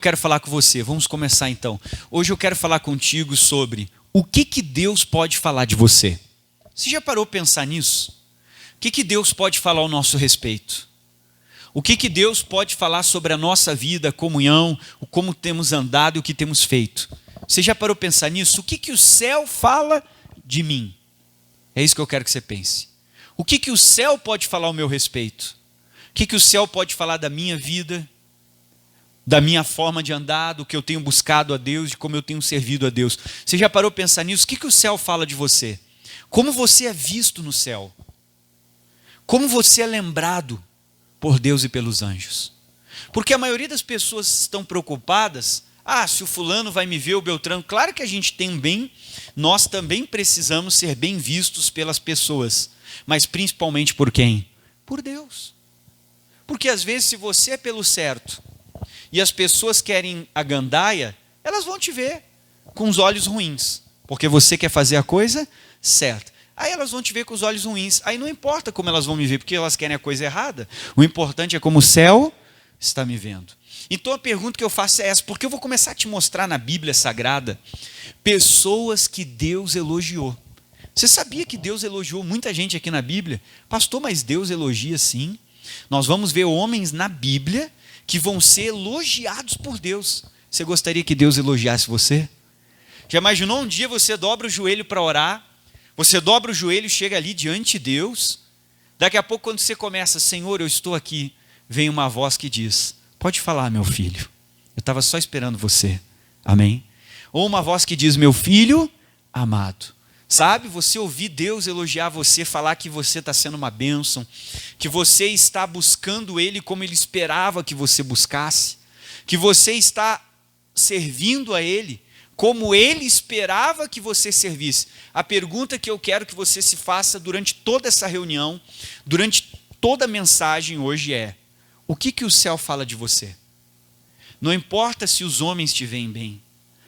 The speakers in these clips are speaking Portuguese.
Quero falar com você, vamos começar então. Hoje eu quero falar contigo sobre o que Deus pode falar de você. Você já parou para pensar nisso? O que Deus pode falar ao nosso respeito? O que Deus pode falar sobre a nossa vida, a comunhão, o como temos andado e o que temos feito? Você já parou para pensar nisso? O que o céu fala de mim? É isso que eu quero que você pense. O que o céu pode falar ao meu respeito? O que o céu pode falar da minha vida? Da minha forma de andar, do que eu tenho buscado a Deus, de como eu tenho servido a Deus. Você já parou para pensar nisso? O que o céu fala de você? Como você é visto no céu? Como você é lembrado por Deus e pelos anjos? Porque a maioria das pessoas estão preocupadas, se o fulano vai me ver, o Beltrano. Claro que a gente tem bem, nós também precisamos ser bem vistos pelas pessoas, mas principalmente por quem? Por Deus. Porque às vezes se você é pelo certo, e as pessoas querem a gandaia, elas vão te ver com os olhos ruins, porque você quer fazer a coisa certa. Aí elas vão te ver com os olhos ruins. Aí não importa como elas vão me ver, porque elas querem a coisa errada. O importante é como o céu está me vendo. Então a pergunta que eu faço é essa, porque eu vou começar a te mostrar na Bíblia Sagrada pessoas que Deus elogiou. Você sabia que Deus elogiou muita gente aqui na Bíblia? Pastor, mas Deus elogia sim. Nós vamos ver homens na Bíblia que vão ser elogiados por Deus. Você gostaria que Deus elogiasse você? Já imaginou um dia você dobra o joelho para orar, você dobra o joelho e chega ali diante de Deus, daqui a pouco quando você começa, Senhor, eu estou aqui, vem uma voz que diz, pode falar meu filho, eu estava só esperando você, amém? Ou uma voz que diz, meu filho amado. Sabe, você ouvir Deus elogiar você, falar que você está sendo uma bênção, que você está buscando Ele como Ele esperava que você buscasse, que você está servindo a Ele como Ele esperava que você servisse. A pergunta que eu quero que você se faça durante toda essa reunião, durante toda a mensagem hoje é, o que o céu fala de você? Não importa se os homens te veem bem,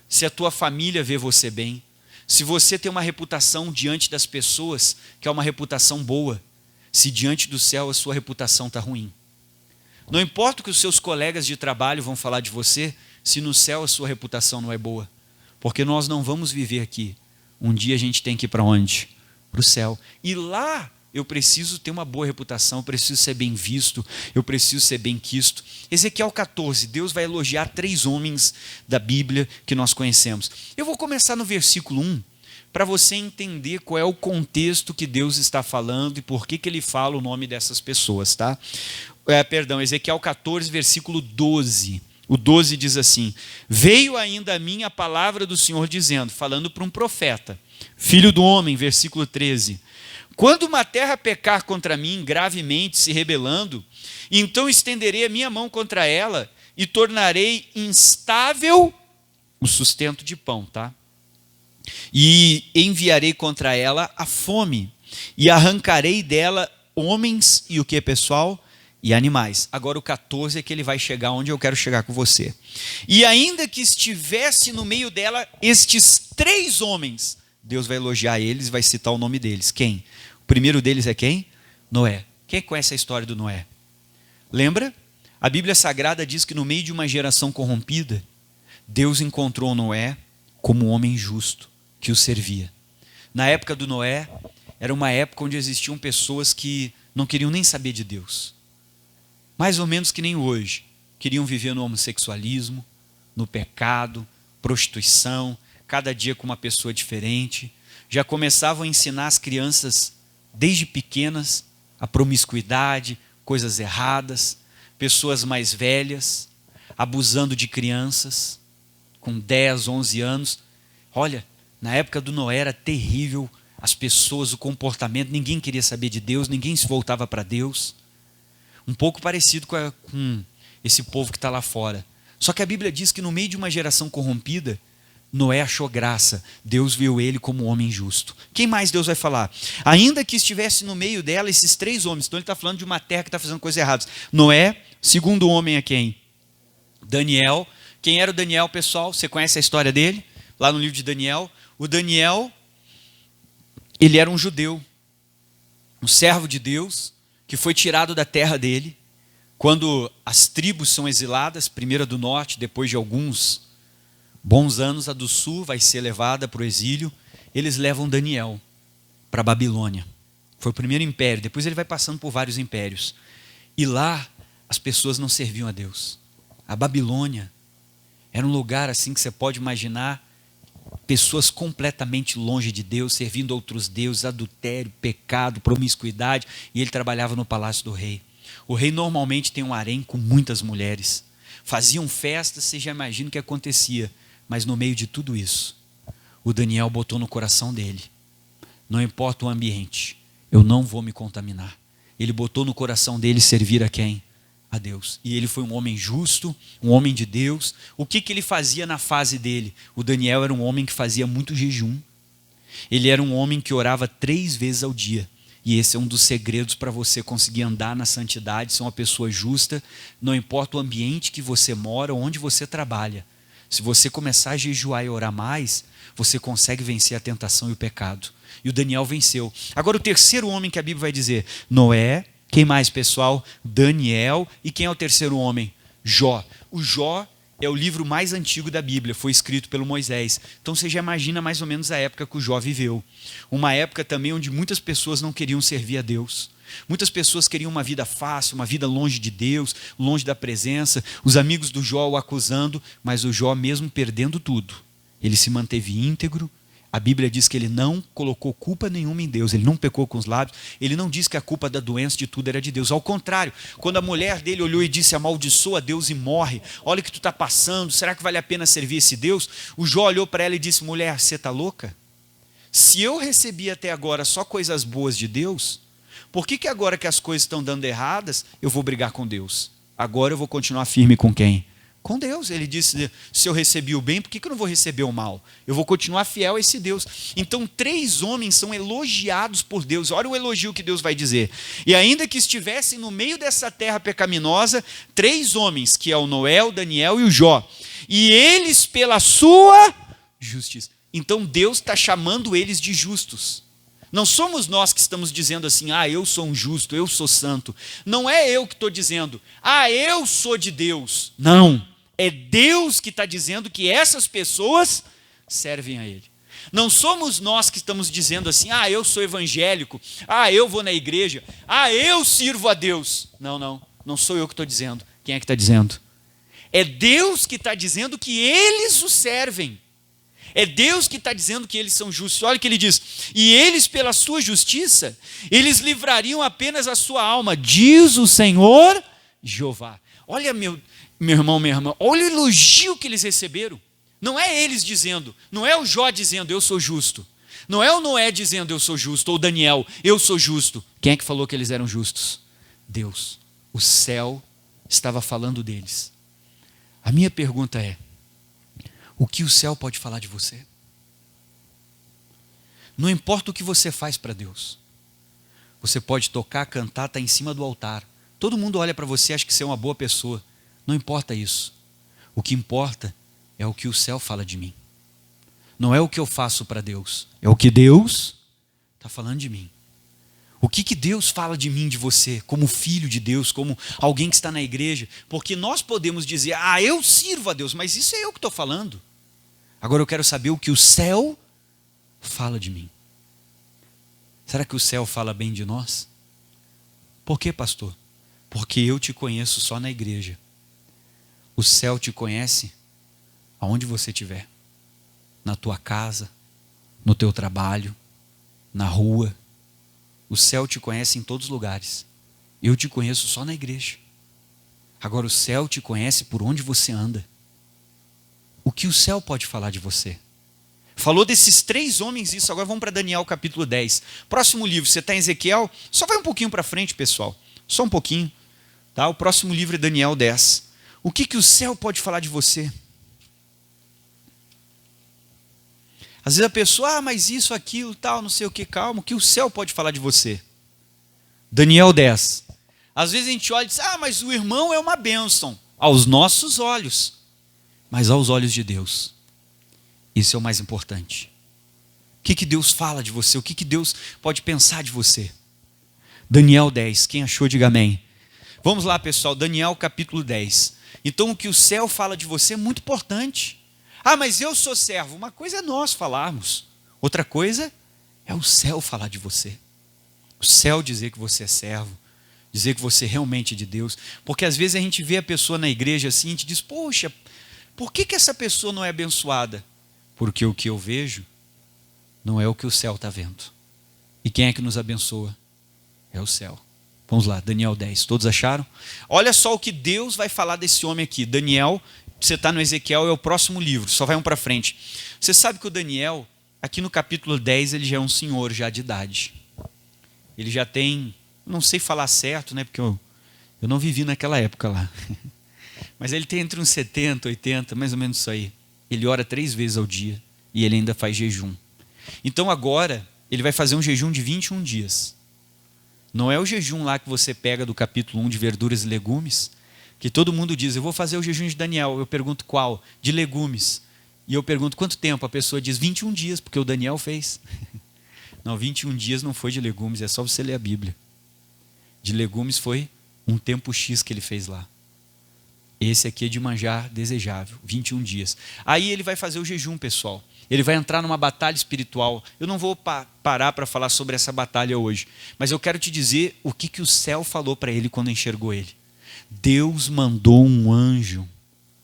se a tua família vê você bem, se você tem uma reputação diante das pessoas, que é uma reputação boa, se diante do céu a sua reputação está ruim. Não importa o que os seus colegas de trabalho vão falar de você, se no céu a sua reputação não é boa. Porque nós não vamos viver aqui. Um dia a gente tem que ir para onde? Para o céu. E lá eu preciso ter uma boa reputação, eu preciso ser bem visto, eu preciso ser bem quisto. Ezequiel 14, Deus vai elogiar 3 homens da Bíblia que nós conhecemos. Eu vou começar no versículo 1, para você entender qual é o contexto que Deus está falando e por que Ele fala o nome dessas pessoas, tá? Ezequiel 14, versículo 12. O 12 diz assim, veio ainda a mim a palavra do Senhor dizendo, falando para um profeta, filho do homem, versículo 13, quando uma terra pecar contra mim gravemente, se rebelando, então estenderei a minha mão contra ela e tornarei instável o sustento de pão, tá? E enviarei contra ela a fome e arrancarei dela homens e o que, pessoal? E animais. Agora o 14 é que ele vai chegar onde eu quero chegar com você. E ainda que estivesse no meio dela estes 3 homens, Deus vai elogiar eles e vai citar o nome deles. Quem? O primeiro deles é quem? Noé. Quem conhece a história do Noé? Lembra? A Bíblia Sagrada diz que no meio de uma geração corrompida, Deus encontrou Noé como um homem justo que o servia. Na época do Noé, era uma época onde existiam pessoas que não queriam nem saber de Deus. Mais ou menos que nem hoje. Queriam viver no homossexualismo, no pecado, prostituição, cada dia com uma pessoa diferente. Já começavam a ensinar as crianças, desde pequenas, a promiscuidade, coisas erradas, pessoas mais velhas, abusando de crianças, com 10, 11 anos. Olha, na época do Noé era terrível, as pessoas, o comportamento, ninguém queria saber de Deus, ninguém se voltava para Deus. Um pouco parecido com esse povo que está lá fora. Só que a Bíblia diz que no meio de uma geração corrompida, Noé achou graça, Deus viu ele como um homem justo. Quem mais Deus vai falar? Ainda que estivesse no meio dela esses 3 homens, então ele está falando de uma terra que está fazendo coisas erradas. Noé, segundo homem é quem? Daniel. Quem era o Daniel, pessoal? Você conhece a história dele? Lá no livro de Daniel. O Daniel, ele era um judeu, um servo de Deus, que foi tirado da terra dele, Quando as tribos são exiladas, primeiro a do norte, depois de alguns bons anos, a do sul vai ser levada para o exílio. Eles levam Daniel para a Babilônia. Foi o primeiro império, depois ele vai passando por vários impérios. E lá as pessoas não serviam a Deus. A Babilônia era um lugar assim que você pode imaginar, pessoas completamente longe de Deus, servindo a outros deuses, adultério, pecado, promiscuidade, e ele trabalhava no palácio do rei. O rei normalmente tem um harém com muitas mulheres. Faziam festas, você já imagina o que acontecia. Mas no meio de tudo isso, o Daniel botou no coração dele: não importa o ambiente, eu não vou me contaminar. Ele botou no coração dele servir a quem? A Deus. E ele foi um homem justo, um homem de Deus. O que ele fazia na fase dele? O Daniel era um homem que fazia muito jejum. Ele era um homem que orava 3 vezes ao dia. E esse é um dos segredos para você conseguir andar na santidade, ser uma pessoa justa. Não importa o ambiente que você mora, onde você trabalha. Se você começar a jejuar e orar mais, você consegue vencer a tentação e o pecado. E o Daniel venceu. Agora o terceiro homem que a Bíblia vai dizer: Noé. Quem mais, pessoal? Daniel. E quem é o terceiro homem? Jó. O Jó é o livro mais antigo da Bíblia, foi escrito pelo Moisés. Então você já imagina mais ou menos a época que o Jó viveu. Uma época também onde muitas pessoas não queriam servir a Deus. Muitas pessoas queriam uma vida fácil, uma vida longe de Deus, longe da presença. Os amigos do Jó o acusando, mas o Jó, mesmo perdendo tudo, ele se manteve íntegro. A Bíblia diz que ele não colocou culpa nenhuma em Deus, ele não pecou com os lábios, ele não disse que a culpa da doença de tudo era de Deus. Ao contrário, quando a mulher dele olhou e disse: amaldiçoa Deus e morre, olha o que tu está passando, será que vale a pena servir esse Deus? O Jó olhou para ela e disse: mulher, você está louca? Se eu recebi até agora só coisas boas de Deus, por que agora que as coisas estão dando erradas, eu vou brigar com Deus? Agora eu vou continuar firme com quem? Com Deus. Ele disse: se eu recebi o bem, por que eu não vou receber o mal? Eu vou continuar fiel a esse Deus. Então 3 homens são elogiados por Deus. Olha o elogio que Deus vai dizer: e ainda que estivessem no meio dessa terra pecaminosa, 3 homens, que é o Noé, o Daniel e o Jó, e eles pela sua justiça. Então Deus está chamando eles de justos. Não somos nós que estamos dizendo assim: eu sou um justo, eu sou santo. Não é eu que estou dizendo: eu sou de Deus. Não, é Deus que está dizendo que essas pessoas servem a Ele. Não somos nós que estamos dizendo assim: eu sou evangélico, eu vou na igreja, eu sirvo a Deus. Não sou eu que estou dizendo. Quem é que está dizendo? É Deus que está dizendo que eles o servem. É Deus que está dizendo que eles são justos. Olha o que ele diz: e eles pela sua justiça, eles livrariam apenas a sua alma, diz o Senhor Jeová. Olha, meu irmão, minha irmã, olha o elogio que eles receberam. Não é eles dizendo, não é o Jó dizendo eu sou justo, não é o Noé dizendo eu sou justo, ou Daniel, eu sou justo. Quem é que falou que eles eram justos? Deus. O céu estava falando deles. A minha pergunta é: o que o céu pode falar de você? Não importa o que você faz para Deus. Você pode tocar, cantar, estar em cima do altar. Todo mundo olha para você e acha que você é uma boa pessoa. Não importa isso. O que importa é o que o céu fala de mim. Não é o que eu faço para Deus. É o que Deus está falando de mim. O que Deus fala de mim, de você, como filho de Deus, como alguém que está na igreja? Porque nós podemos dizer: eu sirvo a Deus, mas isso é eu que estou falando. Agora eu quero saber o que o céu fala de mim. Será que o céu fala bem de nós? Por quê, pastor? Porque eu te conheço só na igreja. O céu te conhece aonde você estiver. Na tua casa, no teu trabalho, na rua. O céu te conhece em todos os lugares. Eu te conheço só na igreja. Agora o céu te conhece por onde você anda. O que o céu pode falar de você? Falou desses 3 homens isso, agora vamos para Daniel capítulo 10. Próximo livro, você está em Ezequiel? Só vai um pouquinho para frente, pessoal. Só um pouquinho. Tá? O próximo livro é Daniel 10. O que o céu pode falar de você? Às vezes a pessoa: mas isso, aquilo, tal, não sei o que. Calma, o que o céu pode falar de você? Daniel 10. Às vezes a gente olha e diz: mas o irmão é uma bênção. Aos nossos olhos. Mas aos olhos de Deus, isso é o mais importante. O que Deus fala de você? O que Deus pode pensar de você? Daniel 10, quem achou, diga amém. Vamos lá, pessoal, Daniel capítulo 10. Então o que o céu fala de você é muito importante. Ah, mas eu sou servo. Uma coisa é nós falarmos, outra coisa é o céu falar de você. O céu dizer que você é servo, dizer que você realmente é de Deus. Porque às vezes a gente vê a pessoa na igreja assim, a gente diz, poxa, por que essa pessoa não é abençoada? Porque o que eu vejo não é o que o céu está vendo. E quem é que nos abençoa? É o céu. Vamos lá, Daniel 10. Todos acharam? Olha só o que Deus vai falar desse homem aqui. Daniel, você está no Ezequiel, é o próximo livro, só vai um para frente. Você sabe que o Daniel, aqui no capítulo 10, ele já é um senhor já de idade. Ele já tem, não sei falar certo, né? Porque eu não vivi naquela época lá. Mas ele tem entre uns 70, 80, mais ou menos isso aí. Ele ora 3 vezes ao dia e ele ainda faz jejum. Então agora, ele vai fazer um jejum de 21 dias. Não é o jejum lá que você pega do capítulo 1 de verduras e legumes, que todo mundo diz, eu vou fazer o jejum de Daniel. Eu pergunto qual? De legumes. E eu pergunto quanto tempo? A pessoa diz 21 dias, porque o Daniel fez. Não, 21 dias não foi de legumes, é só você ler a Bíblia. De legumes foi um tempo X que ele fez lá. Esse aqui é de manjar desejável, 21 dias. Aí ele vai fazer o jejum, pessoal. Ele vai entrar numa batalha espiritual. Eu não vou parar para falar sobre essa batalha hoje, mas eu quero te dizer o que o céu falou para ele quando enxergou ele. Deus mandou um anjo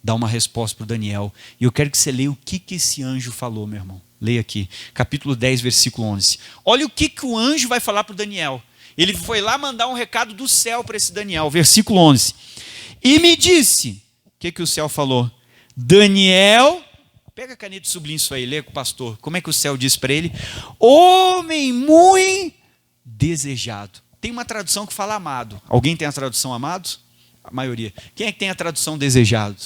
dar uma resposta para o Daniel. E eu quero que você leia o que esse anjo falou, meu irmão. Leia aqui, capítulo 10, versículo 11. Olha o que o anjo vai falar para o Daniel. Ele foi lá mandar um recado do céu para esse Daniel, versículo 11. E me disse, o que o céu falou? Daniel, pega a caneta e sublinha isso aí, lê com o pastor. Como é que o céu disse para ele? Homem muito desejado. Tem uma tradução que fala amado. Alguém tem a tradução amado? A maioria. Quem é que tem a tradução desejado?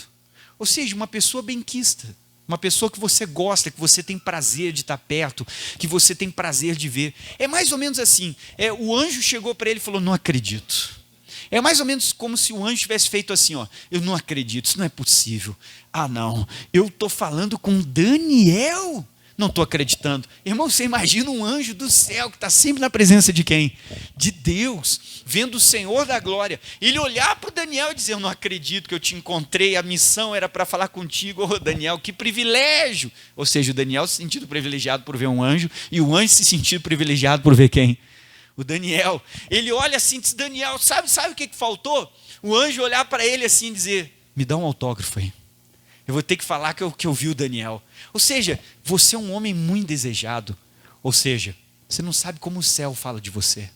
Ou seja, uma pessoa benquista. Uma pessoa que você gosta, que você tem prazer de estar perto, que você tem prazer de ver. É mais ou menos assim. O anjo chegou para ele e falou, não acredito. É mais ou menos como se o anjo tivesse feito assim, ó, eu não acredito, isso não é possível. Ah não, eu estou falando com Daniel? Não estou acreditando. Irmão, você imagina um anjo do céu que está sempre na presença de quem? De Deus, vendo o Senhor da glória. Ele olhar para o Daniel e dizer, eu não acredito que eu te encontrei, a missão era para falar contigo. Oh, Daniel, que privilégio. Ou seja, o Daniel se sentindo privilegiado por ver um anjo e o anjo se sentindo privilegiado por ver quem? O Daniel. Ele olha assim e diz, Daniel, sabe o que faltou? O anjo olhar para ele assim e dizer, me dá um autógrafo aí. Eu vou ter que falar que eu vi o Daniel. Ou seja, você é um homem muito desejado. Ou seja, você não sabe como o céu fala de você.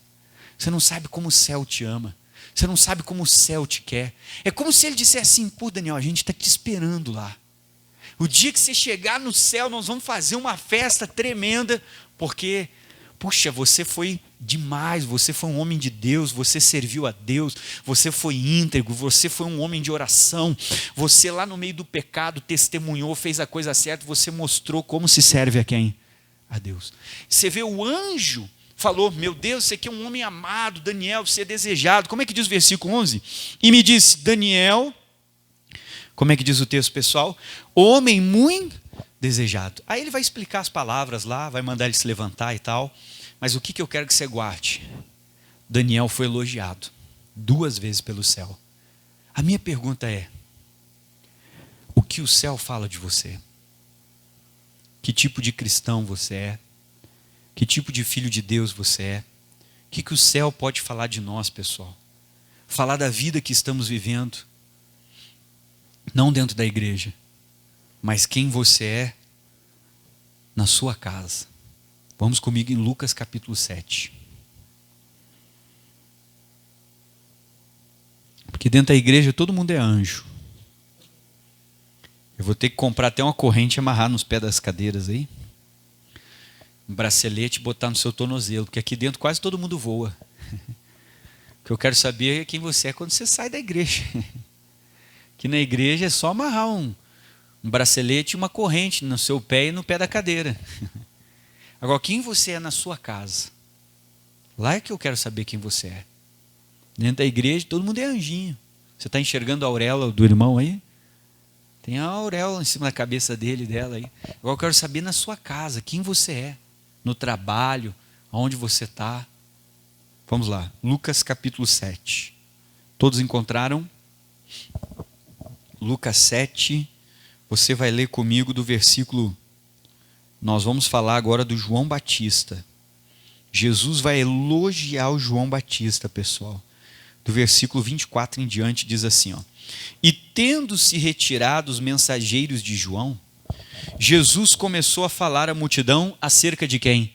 Você não sabe como o céu te ama. Você não sabe como o céu te quer. É como se ele dissesse assim, pô Daniel, a gente está te esperando lá. O dia que você chegar no céu, nós vamos fazer uma festa tremenda, porque, puxa, você foi demais, você foi um homem de Deus, você serviu a Deus, você foi íntegro, você foi um homem de oração, você lá no meio do pecado testemunhou, fez a coisa certa, você mostrou como se serve a quem? A Deus. Você vê o anjo, falou, meu Deus, você aqui é um homem amado, Daniel, você é desejado. Como é que diz o versículo 11? E me disse, Daniel, como é que diz o texto, pessoal? Homem muito desejado. Aí ele vai explicar as palavras lá, vai mandar ele se levantar e tal. Mas o que eu quero que você guarde? Daniel foi elogiado 2 vezes pelo céu. A minha pergunta é, o que o céu fala de você? Que tipo de cristão você é? Que tipo de filho de Deus você é? O que o céu pode falar de nós, pessoal? Falar da vida que estamos vivendo. Não dentro da igreja, mas quem você é na sua casa. Vamos comigo em Lucas capítulo 7. Porque dentro da igreja todo mundo é anjo. Eu vou ter que comprar até uma corrente e amarrar nos pés das cadeiras aí. Um bracelete e botar no seu tornozelo, porque aqui dentro quase todo mundo voa. O que eu quero saber é quem você é quando você sai da igreja. Que na igreja é só amarrar um bracelete e uma corrente no seu pé e no pé da cadeira. Agora, quem você é na sua casa? Lá é que eu quero saber quem você é. Dentro da igreja, todo mundo é anjinho. Você está enxergando a auréola do irmão aí? Tem a auréola em cima da cabeça dele e dela aí. Agora eu quero saber na sua casa, quem você é. No trabalho, aonde você está. Vamos lá, Lucas capítulo 7. Todos encontraram? Lucas 7, você vai ler comigo do versículo. Nós vamos falar agora do João Batista. Jesus vai elogiar o João Batista, pessoal. Do versículo 24 em diante diz assim, ó: E tendo-se retirado os mensageiros de João, Jesus começou a falar à multidão acerca de quem?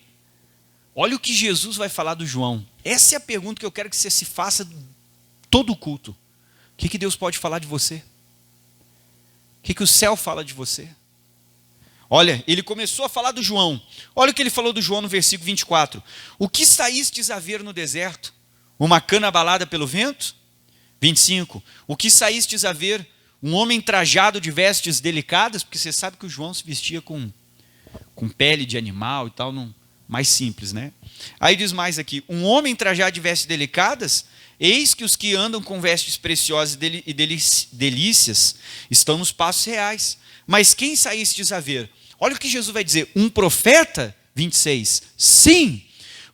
Olha o que Jesus vai falar do João. Essa é a pergunta que eu quero que você se faça todo o culto. O que Deus pode falar de você? O que o céu fala de você? Olha, ele começou a falar do João. Olha o que ele falou do João no versículo 24. O que saístes a ver no deserto? Uma cana abalada pelo vento? 25. O que saístes a ver? Um homem trajado de vestes delicadas? Porque você sabe que o João se vestia com pele de animal e tal, mais simples, né? Aí diz mais aqui: um homem trajado de vestes delicadas? Eis que os que andam com vestes preciosas e delícias estão nos passos reais. Mas quem saístes a ver? Olha o que Jesus vai dizer: um profeta? 26. Sim,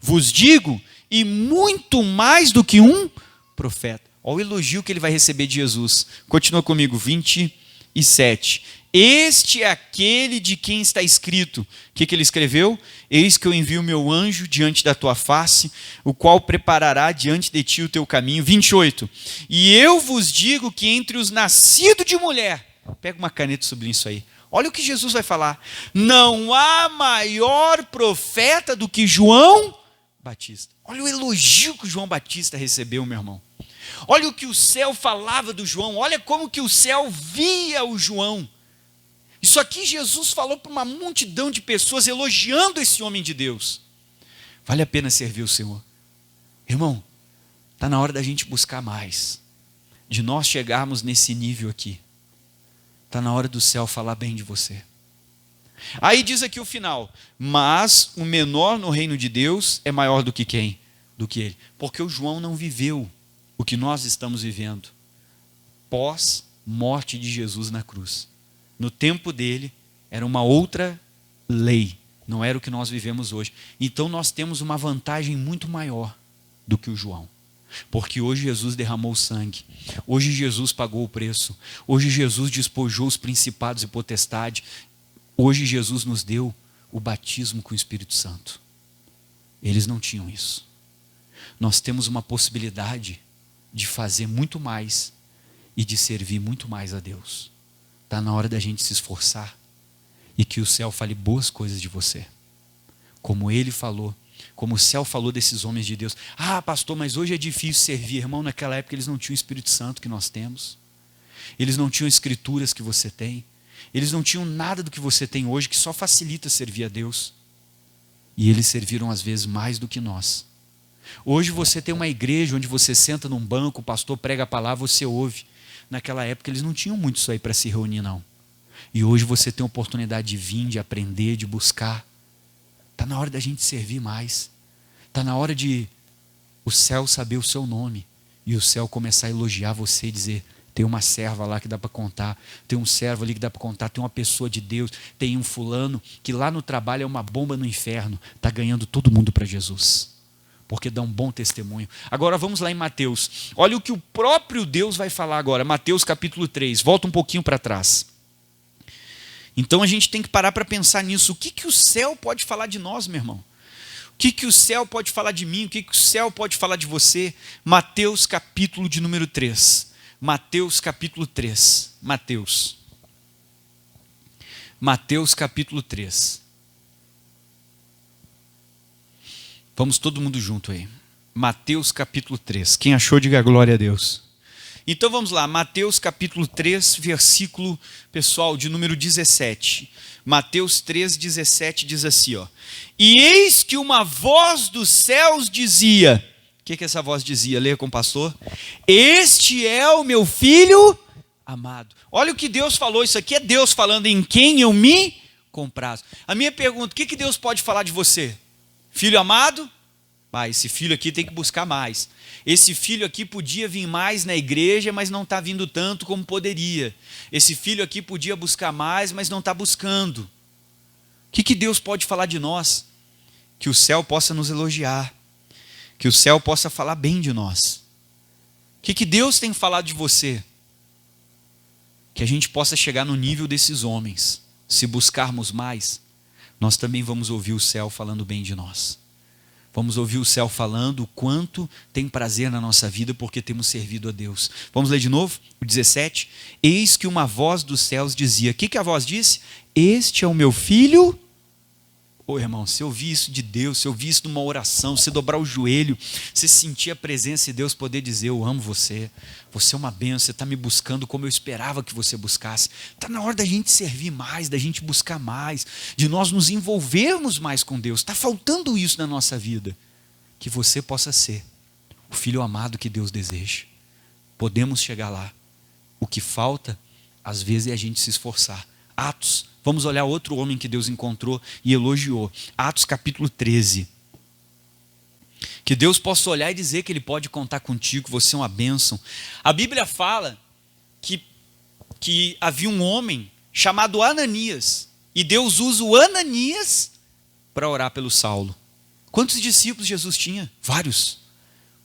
vos digo, e muito mais do que um profeta. Olha o elogio que ele vai receber de Jesus. Continua comigo, 27. Este é aquele de quem está escrito. O que ele escreveu? Eis que eu envio o meu anjo diante da tua face, o qual preparará diante de ti o teu caminho. 28. E eu vos digo que entre os nascidos de mulher, pega uma caneta e sublinha isso aí. Olha o que Jesus vai falar. Não há maior profeta do que João Batista. Olha o elogio que João Batista recebeu, meu irmão. Olha o que o céu falava do João. Olha como que o céu via o João. Isso aqui Jesus falou para uma multidão de pessoas elogiando esse homem de Deus. Vale a pena servir o Senhor. Irmão, está na hora da gente buscar mais. De nós chegarmos nesse nível aqui. Está na hora do céu falar bem de você. Aí diz aqui o final: mas o menor no reino de Deus é maior do que quem? Do que ele. Porque o João não viveu o que nós estamos vivendo pós-morte de Jesus na cruz. No tempo dele era uma outra lei, não era o que nós vivemos hoje. Então nós temos uma vantagem muito maior do que o João. Porque hoje Jesus derramou sangue, hoje Jesus pagou o preço, hoje Jesus despojou os principados e potestades, hoje Jesus nos deu o batismo com o Espírito Santo. Eles não tinham isso. Nós temos uma possibilidade de fazer muito mais e de servir muito mais a Deus. Está na hora da gente se esforçar e que o céu fale boas coisas de você. Como ele falou, como o céu falou desses homens de Deus. Ah, pastor, mas hoje é difícil servir. Irmão, naquela época eles não tinham o Espírito Santo que nós temos. Eles não tinham escrituras que você tem. Eles não tinham nada do que você tem hoje, que só facilita servir a Deus. E eles serviram às vezes mais do que nós. Hoje você tem uma igreja onde você senta num banco, o pastor prega a palavra, você ouve. Naquela época eles não tinham muito isso aí para se reunir, não. E hoje você tem a oportunidade de vir, de aprender, de buscar. Está na hora da gente servir mais. Está na hora de o céu saber o seu nome. E o céu começar a elogiar você e dizer: tem uma serva lá que dá para contar. Tem um servo ali que dá para contar. Tem uma pessoa de Deus. Tem um fulano que lá no trabalho é uma bomba no inferno. Está ganhando todo mundo para Jesus. Porque dá um bom testemunho. Agora vamos lá em Mateus. Olha o que o próprio Deus vai falar agora. Mateus capítulo 3. Volta um pouquinho para trás. Então a gente tem que parar para pensar nisso. O que o céu pode falar de nós, meu irmão? O que o céu pode falar de mim? O que o céu pode falar de você? Mateus capítulo de número 3. Mateus capítulo 3. Mateus capítulo 3. Vamos todo mundo junto aí. Mateus capítulo 3. Quem achou, diga glória a Deus. Então vamos lá, Mateus capítulo 3, versículo, pessoal, de número 17. Mateus 3, 17 diz assim, ó: E eis que uma voz dos céus dizia... O que essa voz dizia? Leia com o pastor. Este é o meu filho amado. Olha o que Deus falou, isso aqui é Deus falando em quem eu me comprazo. A minha pergunta, o que Deus pode falar de você? Filho amado? Ah, esse filho aqui tem que buscar mais. Esse filho aqui podia vir mais na igreja, mas não está vindo tanto como poderia. Esse filho aqui podia buscar mais, mas não está buscando. O que Deus pode falar de nós? Que o céu possa nos elogiar. Que o céu possa falar bem de nós. que Deus tem falado de você? Que a gente possa chegar no nível desses homens. Se buscarmos mais, nós também vamos ouvir o céu falando bem de nós. Vamos ouvir o céu falando o quanto tem prazer na nossa vida porque temos servido a Deus. Vamos ler de novo? O 17. Eis que uma voz dos céus dizia. O que a voz disse? Este é o meu filho. Ô irmão, se eu ouvir isso de Deus, se eu ouvir isso numa oração, se dobrar o joelho, se sentir a presença de Deus poder dizer, eu amo você, você é uma bênção, você está me buscando como eu esperava que você buscasse. Está na hora da gente servir mais, da gente buscar mais, de nós nos envolvermos mais com Deus. Está faltando isso na nossa vida. Que você possa ser o filho amado que Deus deseja. Podemos chegar lá. O que falta, às vezes, é a gente se esforçar. Atos. Vamos olhar outro homem que Deus encontrou e elogiou. Atos capítulo 13. Que Deus possa olhar e dizer que Ele pode contar contigo, que você é uma bênção. A Bíblia fala que havia um homem chamado Ananias. E Deus usa o Ananias para orar pelo Saulo. Quantos discípulos Jesus tinha? Vários.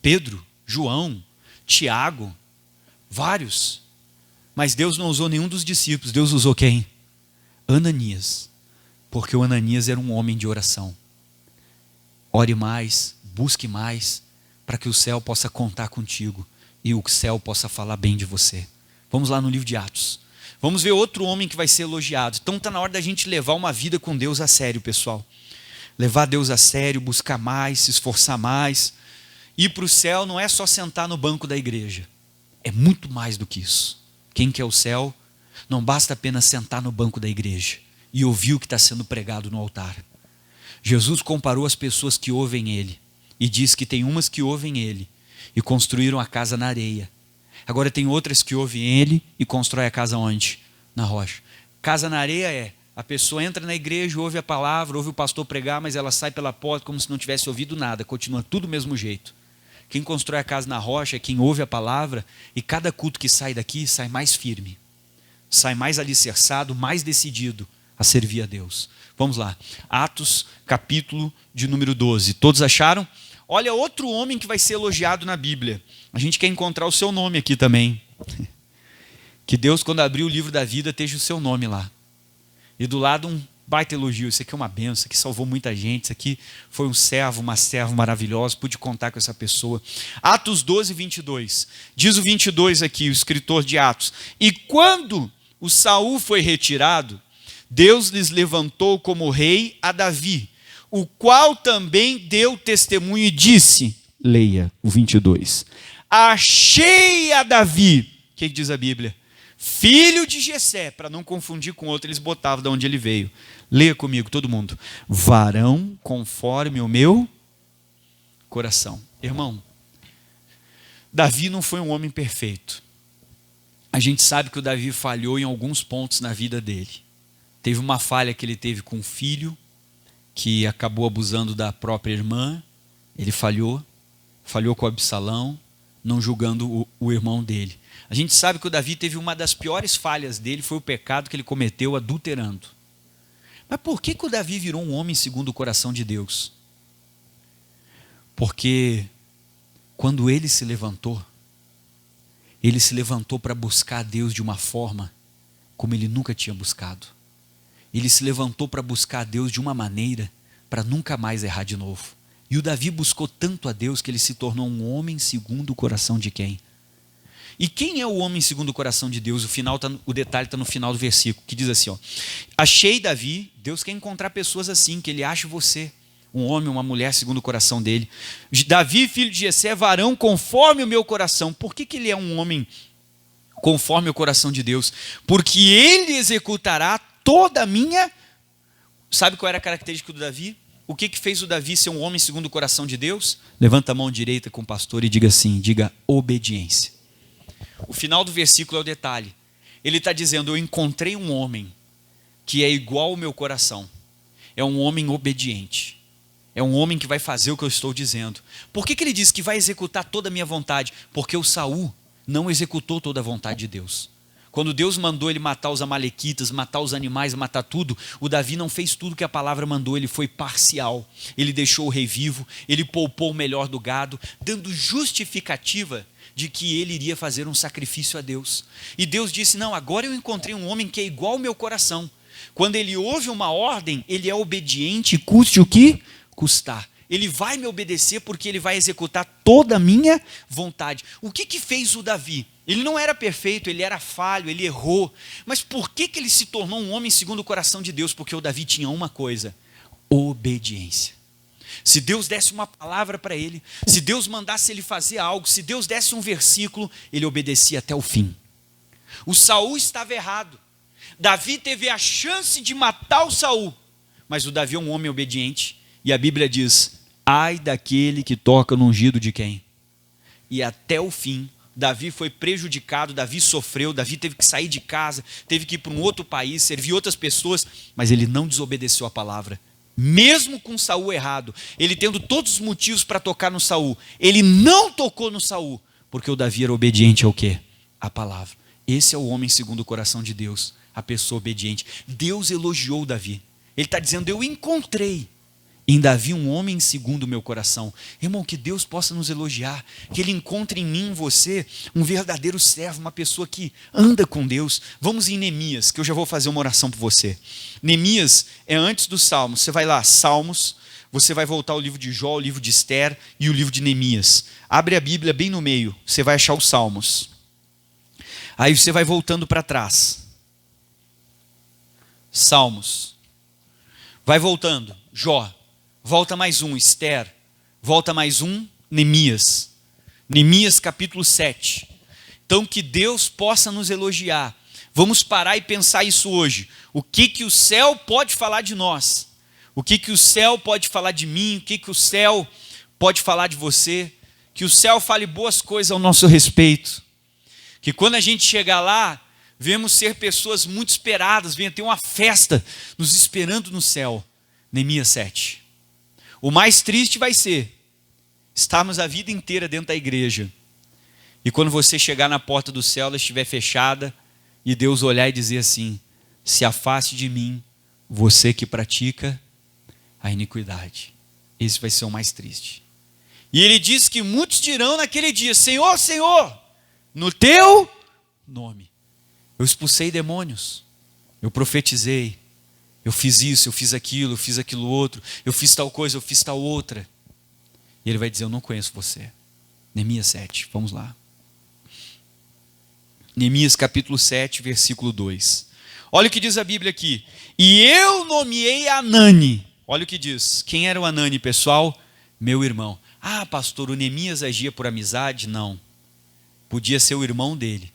Pedro, João, Tiago, vários. Mas Deus não usou nenhum dos discípulos. Deus usou quem? Ananias, porque o Ananias era um homem de oração. Ore mais, busque mais, para que o céu possa contar contigo e o céu possa falar bem de você. Vamos lá no livro de Atos. Vamos ver outro homem que vai ser elogiado. Então está na hora da gente levar uma vida com Deus a sério, pessoal. Levar Deus a sério, buscar mais, se esforçar mais. Ir para o céu não é só sentar no banco da igreja. É muito mais do que isso. Quem quer o céu, não basta apenas sentar no banco da igreja e ouvir o que está sendo pregado no altar. Jesus comparou as pessoas que ouvem Ele e diz que tem umas que ouvem Ele e construíram a casa na areia. Agora tem outras que ouvem Ele e constroem a casa onde? Na rocha. Casa na areia é, a pessoa entra na igreja, ouve a palavra, ouve o pastor pregar, mas ela sai pela porta como se não tivesse ouvido nada, continua tudo do mesmo jeito. Quem constrói a casa na rocha é quem ouve a palavra e cada culto que sai daqui sai mais firme. Sai mais alicerçado, mais decidido a servir a Deus. Vamos lá. Atos, capítulo de número 12. Todos acharam? Olha outro homem que vai ser elogiado na Bíblia. A gente quer encontrar o seu nome aqui também. Que Deus, quando abrir o livro da vida, esteja o seu nome lá. E do lado um baita elogio. Isso aqui é uma bênção, isso aqui salvou muita gente. Isso aqui foi um servo, uma serva maravilhosa. Pude contar com essa pessoa. Atos 12, 22. Diz o 22 aqui, o escritor de Atos. E quando o Saul foi retirado, Deus lhes levantou como rei a Davi, o qual também deu testemunho e disse, leia o 22, achei a Davi, o que diz a Bíblia? Filho de Jessé, para não confundir com outro, eles botavam de onde ele veio. Leia comigo, todo mundo. Varão conforme o meu coração. Irmão, Davi não foi um homem perfeito. A gente sabe que o Davi falhou em alguns pontos na vida dele. Teve uma falha que ele teve com o filho, que acabou abusando da própria irmã. Ele falhou com Absalão, não julgando o irmão dele. A gente sabe que o Davi teve uma das piores falhas dele, foi o pecado que ele cometeu adulterando. Mas por que o Davi virou um homem segundo o coração de Deus? Porque quando ele se levantou para buscar a Deus de uma forma como ele nunca tinha buscado. Ele se levantou para buscar a Deus de uma maneira para nunca mais errar de novo. E o Davi buscou tanto a Deus que ele se tornou um homem segundo o coração de quem? E quem é o homem segundo o coração de Deus? O detalhe está no final do versículo, que diz assim, ó, achei Davi. Deus quer encontrar pessoas assim, que ele ache você. Um homem, uma mulher segundo o coração dele. Davi, filho de Jessé, varão conforme o meu coração. Por que ele é um homem conforme o coração de Deus? Porque ele executará toda a minha... Sabe qual era a característica do Davi? O que fez o Davi ser um homem segundo o coração de Deus? Levanta a mão direita com o pastor e diga assim, diga obediência. O final do versículo é o detalhe. Ele está dizendo, eu encontrei um homem que é igual ao meu coração. É um homem obediente. É um homem que vai fazer o que eu estou dizendo. Por que ele diz que vai executar toda a minha vontade? Porque o Saul não executou toda a vontade de Deus. Quando Deus mandou ele matar os amalequitas, matar os animais, matar tudo, o Davi não fez tudo que a palavra mandou, ele foi parcial. Ele deixou o rei vivo, ele poupou o melhor do gado, dando justificativa de que ele iria fazer um sacrifício a Deus. E Deus disse: não, agora eu encontrei um homem que é igual ao meu coração. Quando ele ouve uma ordem, ele é obediente, custe o que custar. Ele vai me obedecer porque ele vai executar toda a minha vontade. O que fez o Davi? Ele não era perfeito, ele era falho, ele errou. Mas por que ele se tornou um homem segundo o coração de Deus? Porque o Davi tinha uma coisa: obediência. Se Deus desse uma palavra para ele, se Deus mandasse ele fazer algo, se Deus desse um versículo, ele obedecia até o fim. O Saul estava errado. Davi teve a chance de matar o Saul, mas o Davi é um homem obediente. E a Bíblia diz: ai daquele que toca no ungido de quem? E até o fim, Davi foi prejudicado, Davi sofreu, Davi teve que sair de casa, teve que ir para um outro país, servir outras pessoas, mas ele não desobedeceu a palavra. Mesmo com Saul errado, ele tendo todos os motivos para tocar no Saul, ele não tocou no Saul, porque o Davi era obediente ao quê? A palavra. Esse é o homem segundo o coração de Deus, a pessoa obediente. Deus elogiou Davi. Ele está dizendo: eu encontrei em Davi um homem segundo o meu coração. Irmão, que Deus possa nos elogiar, que Ele encontre em mim, em você, um verdadeiro servo, uma pessoa que anda com Deus. Vamos em Neemias, que eu já vou fazer uma oração por você. Neemias é antes dos Salmos. Você vai lá, Salmos, você vai voltar ao livro de Jó, o livro de Esther e o livro de Neemias. Abre a Bíblia bem no meio, você vai achar os Salmos. Aí você vai voltando para trás. Salmos. Vai voltando, Jó. Volta mais um, Esther. Volta mais um, Neemias. Neemias capítulo 7. Então que Deus possa nos elogiar. Vamos parar e pensar isso hoje. O que o céu pode falar de nós? O que o céu pode falar de mim? O que o céu pode falar de você? Que o céu fale boas coisas ao nosso respeito. Que quando a gente chegar lá, venhamos ser pessoas muito esperadas, venha ter uma festa nos esperando no céu. Neemias 7. O mais triste vai ser estarmos a vida inteira dentro da igreja e quando você chegar na porta do céu, ela estiver fechada e Deus olhar e dizer assim: se afaste de mim, você que pratica a iniquidade. Esse vai ser o mais triste. E ele diz que muitos dirão naquele dia: Senhor, Senhor, no teu nome eu expulsei demônios, eu profetizei, eu fiz isso, eu fiz aquilo outro, eu fiz tal coisa, eu fiz tal outra. E ele vai dizer: eu não conheço você. Neemias 7, vamos lá. Neemias capítulo 7, versículo 2. Olha o que diz a Bíblia aqui. E eu nomeei Anani. Olha o que diz. Quem era o Anani, pessoal? Meu irmão. Ah, pastor, o Neemias agia por amizade? Não. Podia ser o irmão dele.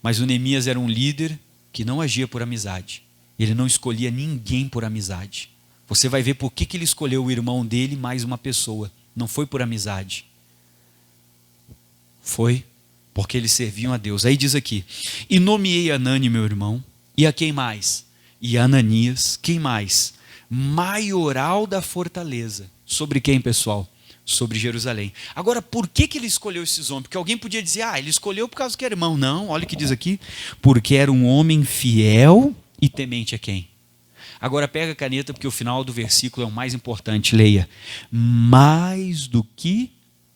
Mas o Neemias era um líder que não agia por amizade. Ele não escolhia ninguém por amizade. Você vai ver por que ele escolheu o irmão dele mais uma pessoa. Não foi por amizade. Foi porque eles serviam a Deus. Aí diz aqui: e nomeei Anani, meu irmão. E a quem mais? E Ananias. Quem mais? Maioral da fortaleza. Sobre quem, pessoal? Sobre Jerusalém. Agora, por que ele escolheu esses homens? Porque alguém podia dizer: ah, ele escolheu por causa que era irmão. Não, olha o que diz aqui. Porque era um homem fiel e temente a quem? Agora pega a caneta, porque o final do versículo é o mais importante. Leia. Mais do que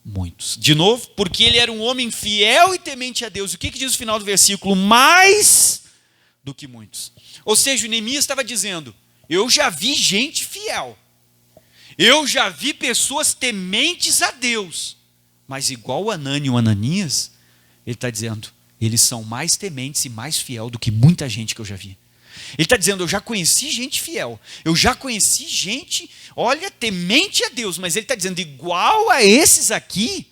muitos. De novo, porque ele era um homem fiel e temente a Deus. O que diz o final do versículo? Mais do que muitos. Ou seja, o Neemias estava dizendo: eu já vi gente fiel. Eu já vi pessoas tementes a Deus. Mas igual o Anani e o Ananias, ele está dizendo: eles são mais tementes e mais fiel do que muita gente que eu já vi. Ele está dizendo: eu já conheci gente fiel, eu já conheci gente, olha, temente a Deus, mas ele está dizendo, igual a esses aqui,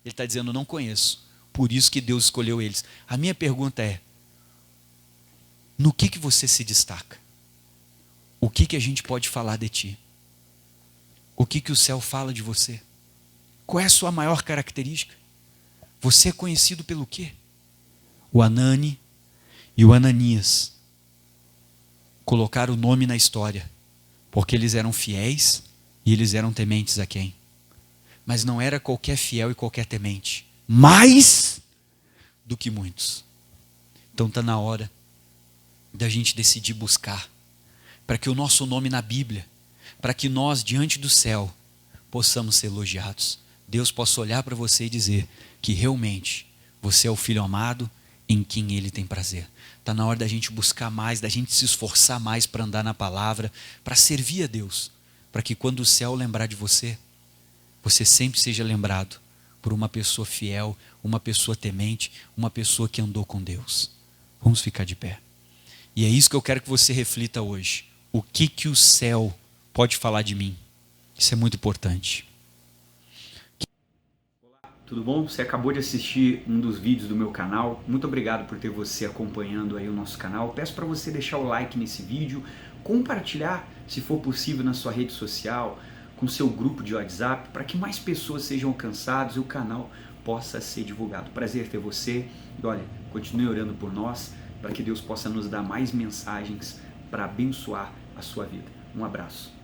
ele está dizendo, não conheço, por isso que Deus escolheu eles. A minha pergunta é: no que você se destaca? O que a gente pode falar de ti? O que o céu fala de você? Qual é a sua maior característica? Você é conhecido pelo quê? O Anani e o Ananias colocaram o nome na história, porque eles eram fiéis e eles eram tementes a quem? Mas não era qualquer fiel e qualquer temente, mais do que muitos. Então está na hora da gente decidir buscar, para que o nosso nome na Bíblia, para que nós diante do céu possamos ser elogiados. Deus possa olhar para você e dizer que realmente Você é o filho amado em quem Ele tem prazer. Está na hora da gente buscar mais, da gente se esforçar mais para andar na palavra, para servir a Deus, para que quando o céu lembrar de você, você sempre seja lembrado por uma pessoa fiel, uma pessoa temente, uma pessoa que andou com Deus. Vamos ficar de pé. E é isso que eu quero que você reflita hoje. O que o céu pode falar de mim? Isso é muito importante. Olá, tudo bom? Você acabou de assistir um dos vídeos do meu canal. Muito obrigado por ter você acompanhando aí o nosso canal. Peço para você deixar o like nesse vídeo, compartilhar, se for possível, na sua rede social, com seu grupo de WhatsApp, para que mais pessoas sejam alcançadas e o canal possa ser divulgado. Prazer ter você e olha, continue orando por nós, para que Deus possa nos dar mais mensagens para abençoar a sua vida. Um abraço.